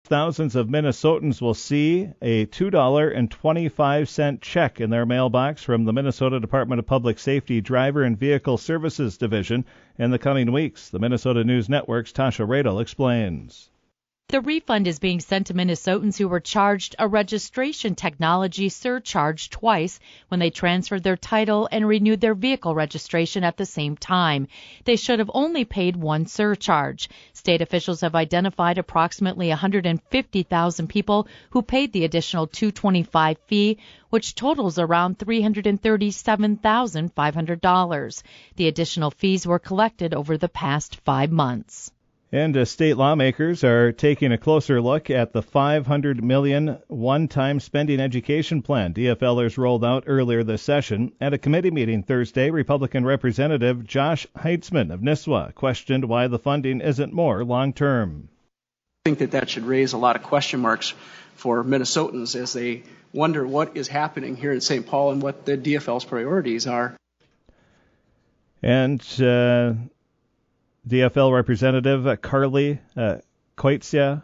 Thousands of Minnesotans will see a $2.25 check in their mailbox from the Minnesota Department of Public Safety Driver and Vehicle Services Division in the coming weeks. The Minnesota News Network's Tasha Radel explains. The refund is being sent to Minnesotans who were charged a registration technology surcharge twice when they transferred their title and renewed their vehicle registration at the same time. They should have only paid one surcharge. State officials have identified approximately 150,000 people who paid the additional $225 fee, which totals around $337,500. The additional fees were collected over the past 5 months. And state lawmakers are taking a closer look at the $500 million one-time spending education plan DFLers rolled out earlier this session. At a committee meeting Thursday, Republican Representative Josh Heitzman of Nisswa questioned why the funding isn't more long-term. I think that should raise a lot of question marks for Minnesotans as they wonder what is happening here in St. Paul and what the DFL's priorities are. And DFL Representative Carly Koitsia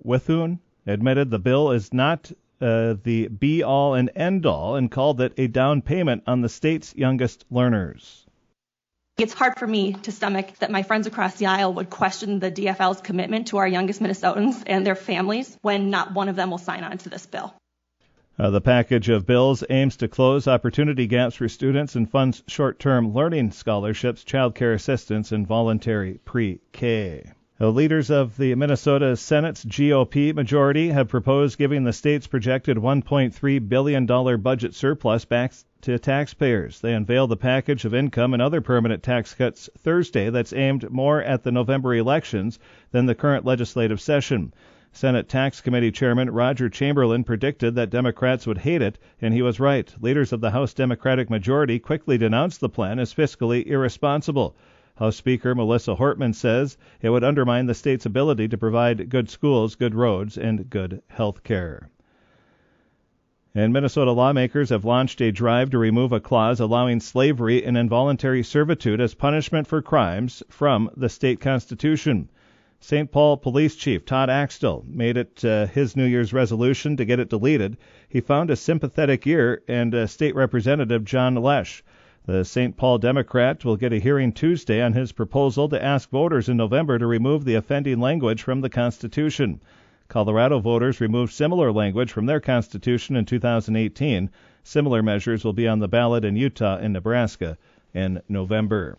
Withun admitted the bill is not the be-all and end-all and called it a down payment on the state's youngest learners. It's hard for me to stomach that my friends across the aisle would question the DFL's commitment to our youngest Minnesotans and their families when not one of them will sign on to this bill. The package of bills aims to close opportunity gaps for students and funds short-term learning scholarships, child care assistance, and voluntary pre-K. Leaders of the Minnesota Senate's GOP majority have proposed giving the state's projected $1.3 billion budget surplus back to taxpayers. They unveiled the package of income and other permanent tax cuts Thursday that's aimed more at the November elections than the current legislative session. Senate Tax Committee Chairman Roger Chamberlain predicted that Democrats would hate it, and he was right. Leaders of the House Democratic majority quickly denounced the plan as fiscally irresponsible. House Speaker Melissa Hortman says it would undermine the state's ability to provide good schools, good roads, and good health care. And Minnesota lawmakers have launched a drive to remove a clause allowing slavery and involuntary servitude as punishment for crimes from the state constitution. St. Paul Police Chief Todd Axtell made it his New Year's resolution to get it deleted. He found a sympathetic ear and State Representative John Lesch. The St. Paul Democrat will get a hearing Tuesday on his proposal to ask voters in November to remove the offending language from the Constitution. Colorado voters removed similar language from their Constitution in 2018. Similar measures will be on the ballot in Utah and Nebraska in November.